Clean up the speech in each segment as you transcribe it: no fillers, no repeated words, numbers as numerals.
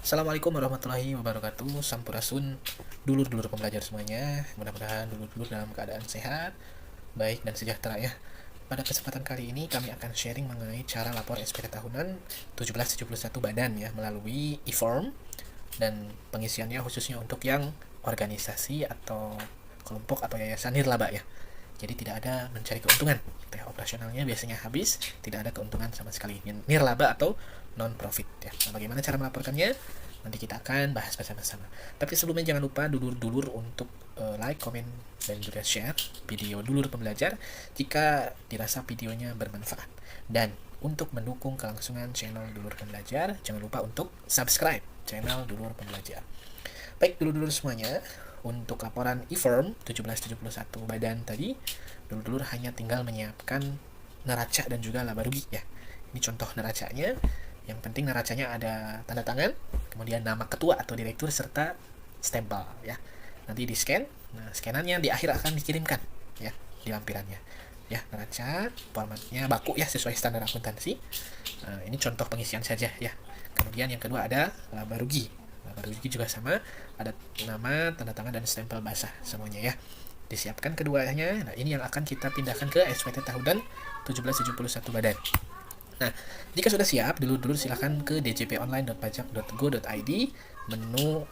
Assalamualaikum warahmatullahi wabarakatuh. Sampurasun, dulur-dulur pembelajar semuanya. Mudah-mudahan dulur-dulur dalam keadaan sehat, baik dan sejahtera ya. Pada kesempatan kali ini kami akan sharing mengenai cara lapor SPT tahunan 1771 badan ya melalui e-form, dan pengisiannya khususnya untuk yang organisasi atau kelompok atau yayasan nirlaba ya. Jadi tidak ada mencari keuntungan. Operasionalnya biasanya habis, tidak ada keuntungan sama sekali. Nirlaba atau non profit ya. Nah, bagaimana cara melaporkannya? Nanti kita akan bahas bersama-sama. Tapi sebelumnya jangan lupa dulur-dulur untuk like, komen, dan juga share video dulur pembelajar jika dirasa videonya bermanfaat. Dan untuk mendukung kelangsungan channel dulur pembelajar, jangan lupa untuk subscribe channel dulur pembelajar. Baik dulur-dulur semuanya, untuk laporan e-form 1771 badan tadi, dulur-dulur hanya tinggal menyiapkan neraca dan juga laba rugi ya. Ini contoh neracanya. Yang penting neracanya ada tanda tangan, kemudian nama ketua atau direktur serta stempel ya. Nanti di scan. Nah, scanannya di akhir akan dikirimkan ya di lampirannya. Ya, neraca formatnya baku ya sesuai standar akuntansi. Nah, ini contoh pengisian saja ya. Kemudian yang kedua ada laba rugi. Laba rugi juga sama, ada nama, tanda tangan dan stempel basah semuanya ya. Disiapkan keduanya. Nah, ini yang akan kita pindahkan ke SPT tahunan 1771 badan. Nah, jika sudah siap, dulur-dulur silahkan ke djponline.pajak.go.id, menu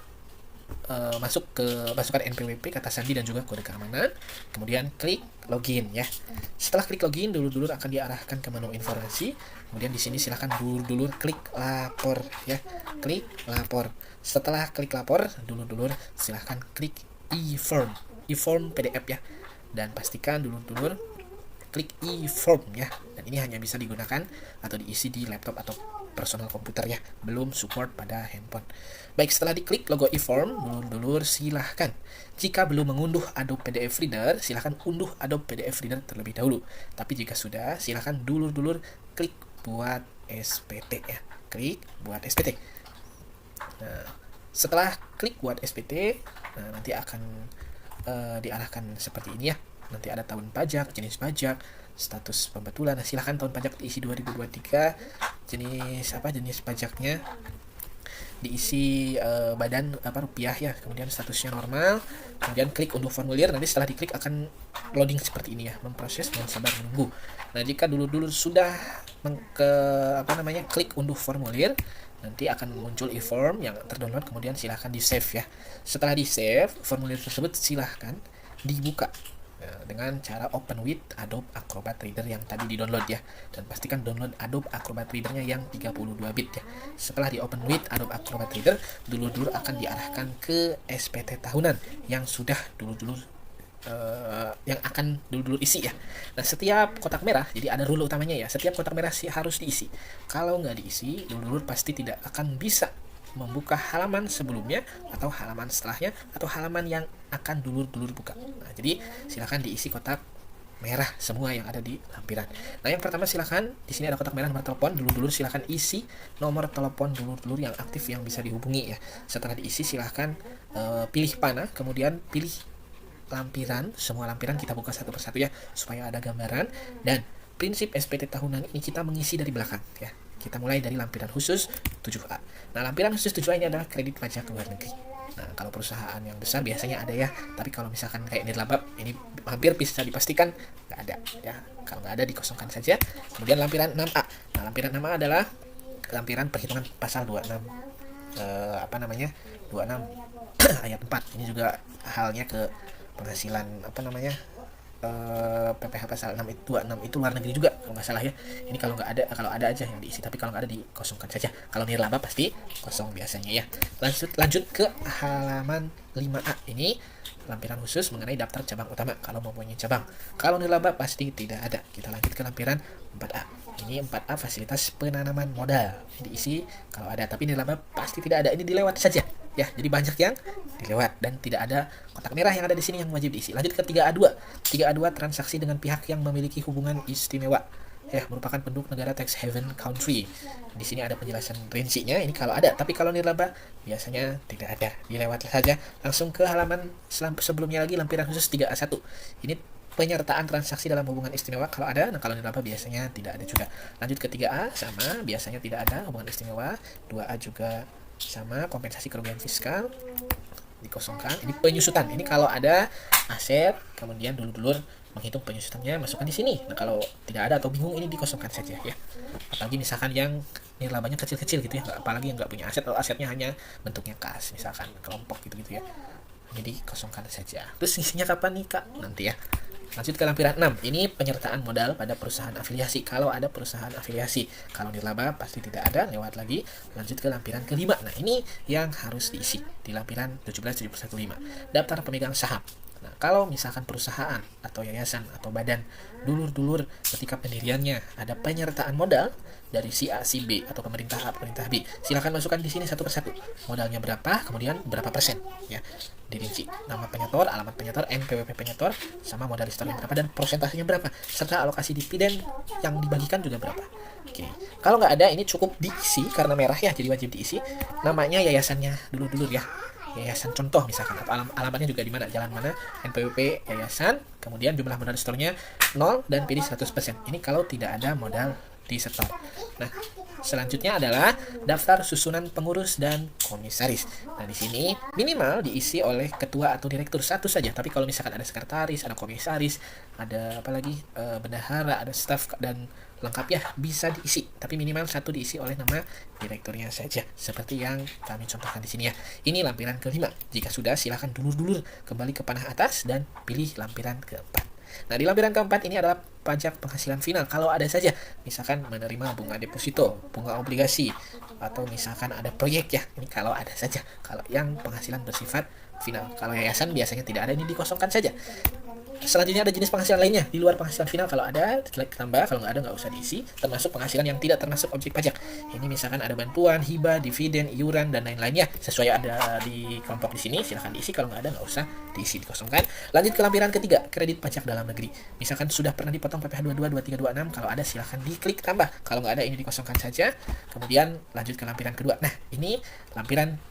masuk ke masukkan NPWP, kata sandi dan juga kode keamanan, kemudian klik login ya. Setelah klik login, dulur-dulur akan diarahkan ke menu informasi. Kemudian di sini silahkan dulur-dulur klik lapor ya. Klik lapor. Setelah klik lapor, dulur-dulur silahkan klik e-form PDF ya. Dan pastikan dulur-dulur klik e-form ya, dan ini hanya bisa digunakan atau diisi di laptop atau personal komputer ya, belum support pada handphone. Baik, setelah diklik logo e-form, dulur-dulur silahkan, jika belum mengunduh Adobe PDF Reader, silahkan unduh Adobe PDF Reader terlebih dahulu. Tapi jika sudah, silahkan dulur-dulur klik buat SPT ya, klik buat SPT. Nah, setelah klik buat SPT, nanti akan diarahkan seperti ini ya. Nanti ada tahun pajak, jenis pajak, status pembetulan. Nah, silahkan tahun pajak diisi 2023, jenis pajaknya diisi badan rupiah ya, kemudian statusnya normal, kemudian klik unduh formulir. Nanti setelah diklik akan loading seperti ini ya, memproses dan sabar menunggu. Nah, jika dulu sudah klik unduh formulir, nanti akan muncul e-form yang terdownload, kemudian silahkan di save ya. Setelah di save, formulir tersebut silahkan dibuka dengan cara open with Adobe Acrobat Reader yang tadi di-download ya, dan pastikan download Adobe Acrobat Reader-nya yang 32 bit ya. Setelah di open with Adobe Acrobat Reader, dulur-dulur akan diarahkan ke SPT tahunan yang sudah dulur-dulur yang akan dulur-dulur isi ya. Nah, setiap kotak merah, jadi ada rule utamanya ya, setiap kotak merah sih harus diisi. Kalau nggak diisi, dulur-dulur pasti tidak akan bisa membuka halaman sebelumnya atau halaman setelahnya atau halaman yang akan dulur-dulur buka. Nah, jadi silakan diisi kotak merah semua yang ada di lampiran. Nah, yang pertama silakan di sini ada kotak merah nomor telepon, dulur-dulur silakan isi nomor telepon dulur-dulur yang aktif yang bisa dihubungi ya. Setelah diisi silakan pilih panah, kemudian pilih lampiran, semua lampiran kita buka satu persatu ya supaya ada gambaran. Dan prinsip SPT tahunan ini kita mengisi dari belakang ya. Kita mulai dari lampiran khusus 7A. Nah, lampiran khusus 7A ini adalah kredit pajak luar negeri. Nah, kalau perusahaan yang besar biasanya ada ya, tapi kalau misalkan kayak nirlaba, ini hampir bisa dipastikan nggak ada ya. Kalau nggak ada, dikosongkan saja. Kemudian lampiran 6A. Nah, lampiran 6A adalah lampiran perhitungan pasal 26 26 ayat 4. Ini juga halnya ke penghasilan PPh pasal 6 itu 26 itu luar negeri juga kalau nggak salah ya. Ini kalau ada aja yang diisi, tapi kalau nggak ada dikosongkan saja. Kalau nirlaba pasti kosong biasanya ya. Lanjut ke halaman 5A. Ini lampiran khusus mengenai daftar cabang utama kalau mempunyai cabang. Kalau nirlaba pasti tidak ada. Kita lanjut ke lampiran 4A. Ini 4A fasilitas penanaman modal. Ini diisi kalau ada, tapi nirlaba pasti tidak ada. Ini dilewat saja ya. Jadi banyak yang dilewat dan tidak ada kotak merah yang ada di sini yang wajib diisi. Lanjut ke 3A2. 3A2 transaksi dengan pihak yang memiliki hubungan istimewa ya, merupakan penduduk negara tax haven country. Di sini ada penjelasan rincinya ini kalau ada, tapi kalau nirlaba biasanya tidak ada. Dilewat saja. Langsung ke halaman sebelumnya lagi, lampiran khusus 3A1. Ini penyertaan transaksi dalam hubungan istimewa kalau ada. Nah, kalau nirlaba biasanya tidak ada juga. Lanjut ke 3A sama, biasanya tidak ada hubungan istimewa. 2A juga sama kompensasi kerugian fiskal dikosongkan. Ini penyusutan. Ini kalau ada aset, kemudian dulur-dulur menghitung penyusutannya, masukkan di sini. Nah, kalau tidak ada atau bingung, ini dikosongkan saja ya. Apalagi misalkan yang nilabanya kecil-kecil gitu ya, apalagi yang nggak punya aset atau asetnya hanya bentuknya kas, misalkan kelompok gitu-gitu ya. Jadi kosongkan saja. Terus isinya kapan nih Kak? Nanti ya. Lanjut ke lampiran 6. Ini penyertaan modal pada perusahaan afiliasi. Kalau ada perusahaan afiliasi, kalau nirlaba pasti tidak ada, lewat lagi. Lanjut ke lampiran kelima. Nah, ini yang harus diisi di lampiran 17715. Daftar pemegang saham. Nah, kalau misalkan perusahaan atau yayasan atau badan dulur-dulur ketika pendiriannya ada penyertaan modal dari si A, si B atau pemerintah A, pemerintah B, silakan masukkan di sini satu persatu. Modalnya berapa, kemudian berapa persen ya. Dirinci nama penyetor, alamat penyetor, NPWP penyetor, sama modal store berapa dan persentasenya berapa, serta alokasi dividen yang dibagikan juga berapa. Oke. Kalau nggak ada, ini cukup diisi karena merah ya, jadi wajib diisi. Namanya yayasannya dulur-dulur ya. Yayasan contoh misalkan, atau alamatnya juga di mana, jalan mana, NPWP yayasan, kemudian jumlah modal store-nya 0 dan pilih 100%. Ini kalau tidak ada modal di setor. Nah, selanjutnya adalah daftar susunan pengurus dan komisaris. Nah, di sini minimal diisi oleh ketua atau direktur satu saja. Tapi kalau misalkan ada sekretaris, ada komisaris, ada apalagi bendahara, ada staf dan lengkap ya, bisa diisi. Tapi minimal satu diisi oleh nama direkturnya saja. Seperti yang kami contohkan di sini ya. Ini lampiran kelima. Jika sudah, silakan dulur-dulur kembali ke panah atas dan pilih lampiran keempat. Nah, di lampiran keempat ini adalah pajak penghasilan final. Kalau ada saja, misalkan menerima bunga deposito, bunga obligasi, atau misalkan ada proyek ya. Ini kalau ada saja. Kalau yang penghasilan bersifat final. Kalau yayasan biasanya tidak ada, ini dikosongkan saja. Selanjutnya ada jenis penghasilan lainnya di luar penghasilan final. Kalau ada, tambah. Kalau nggak ada, nggak usah diisi. Termasuk penghasilan yang tidak termasuk objek pajak. Ini misalkan ada bantuan, hibah, dividen, iuran, dan lain-lainnya. Sesuai ada di kelompok di sini, silahkan diisi. Kalau nggak ada, nggak usah diisi, dikosongkan. Lanjut ke lampiran ketiga, kredit pajak dalam negeri. Misalkan sudah pernah dipotong PPh 22, 23, 26. Kalau ada, silahkan diklik tambah. Kalau nggak ada, ini dikosongkan saja. Kemudian lanjut ke lampiran kedua. Nah, ini lampiran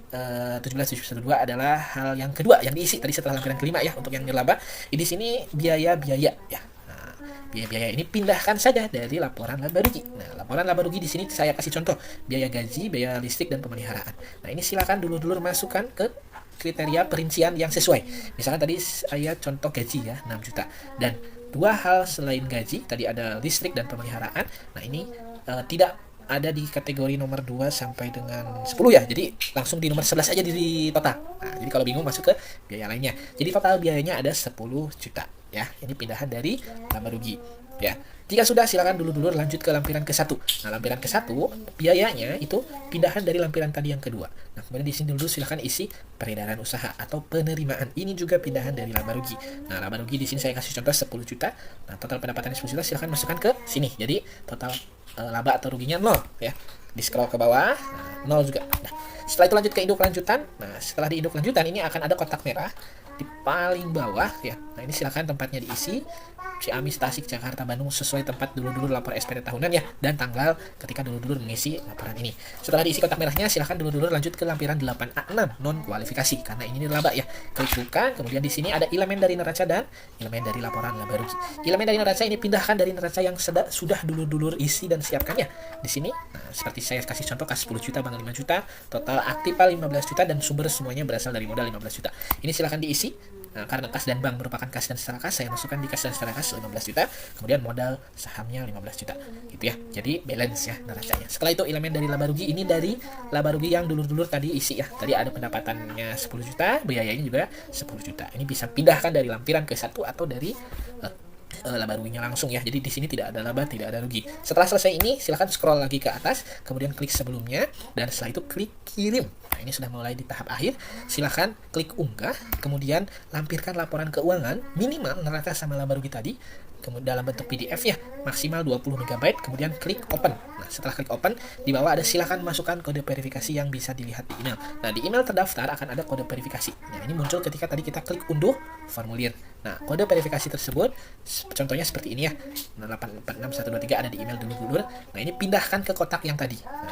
17.712 adalah hal yang kedua yang diisi tadi setelah lampiran kelima ya, untuk yang nirlaba. Di sini biaya-biaya ya. Nah, biaya-biaya ini pindahkan saja dari laporan laba rugi. Nah, laporan laba rugi di sini saya kasih contoh biaya gaji, biaya listrik dan pemeliharaan. Nah, ini silakan dulur-dulur masukkan ke kriteria perincian yang sesuai. Misalkan tadi saya contoh gaji ya, 6 juta. Dan dua hal selain gaji, tadi ada listrik dan pemeliharaan. Nah, ini tidak ada di kategori nomor 2 sampai dengan 10 ya. Jadi langsung di nomor 11 aja di total. Nah, jadi kalau bingung masuk ke biaya lainnya. Jadi total biayanya ada 10 juta ya. Ini pindahan dari laba rugi ya. Jika sudah, silakan dulur-dulur lanjut ke lampiran ke-1. Nah, lampiran ke-1 biayanya itu pindahan dari lampiran tadi yang kedua. Nah, kemudian di sini dulu silakan isi peredaran usaha atau penerimaan. Ini juga pindahan dari laba rugi. Nah, laba rugi di sini saya kasih contoh 10 juta. Nah, total pendapatannya 10 juta, silakan masukkan ke sini. Jadi total laba atau ruginya 0 ya. Di scroll ke bawah, nah, 0 juga. Nah, setelah itu lanjut ke induk lanjutan. Nah, setelah di induk lanjutan ini akan ada kotak merah di paling bawah ya. Nah, ini silakan tempatnya diisi. Ciamis, Tasik, Jakarta, Bandung sesuai tempat dulur-dulur lapor SPT tahunan ya, dan tanggal ketika dulur-dulur mengisi laporan ini. Setelah diisi kotak merahnya, silakan dulur-dulur lanjut ke lampiran 8A6 non kualifikasi karena ini nirlaba ya. Klik buka, kemudian di sini ada elemen dari neraca dan elemen dari laporan laba rugi. Elemen dari neraca ini pindahkan dari neraca yang sudah dulur-dulur isi dan siapkan ya. Di sini, nah, seperti saya kasih contoh kas 10 juta, bank 5 juta, total aktiva 15 juta dan sumber semuanya berasal dari modal 15 juta. Ini silakan diisi. Nah, karena kas dan bank merupakan kas dan setara kas, saya masukkan di kas dan setara kas 15 juta, kemudian modal sahamnya 15 juta. Gitu ya. Jadi balance ya neracanya. Setelah itu elemen dari laba rugi, ini dari laba rugi yang dulur-dulur tadi isi ya. Tadi ada pendapatannya 10 juta, biayanya juga 10 juta. Ini bisa pindahkan dari lampiran ke 1 atau dari laba ruginya langsung ya. Jadi di sini tidak ada laba, tidak ada rugi. Setelah selesai ini, silahkan scroll lagi ke atas, kemudian klik sebelumnya, dan setelah itu klik kirim. Nah, ini sudah mulai di tahap akhir. Silahkan klik unggah, kemudian lampirkan laporan keuangan minimal neraca sama laba rugi tadi, kemudian dalam bentuk PDF ya, maksimal 20 MB, kemudian klik open. Nah, setelah klik open, di bawah ada silakan masukkan kode verifikasi yang bisa dilihat di email. Nah, di email terdaftar akan ada kode verifikasi. Nah, ini muncul ketika tadi kita klik unduh formulir. Nah, kode verifikasi tersebut contohnya seperti ini ya. Nah, 846123 ada di email dulur-dulur. Nah, ini pindahkan ke kotak yang tadi. Nah,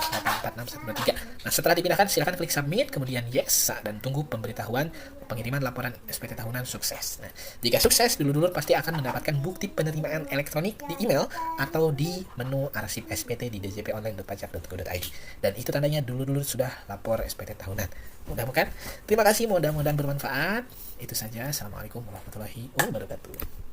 846123. Nah, setelah dipindahkan silakan klik submit, kemudian yes, dan tunggu pemberitahuan pengiriman laporan SPT tahunan sukses. Nah, jika sukses, dulur-dulur pasti akan mendapatkan bukti penerimaan elektronik di email atau di menu arsip SPT di di djponline.pajak.go.id. Dan itu tandanya dulur-dulur sudah lapor SPT tahunan. Mudah-mudahan. Terima kasih, mudah-mudahan bermanfaat. Itu saja. Assalamualaikum warahmatullahi wabarakatuh.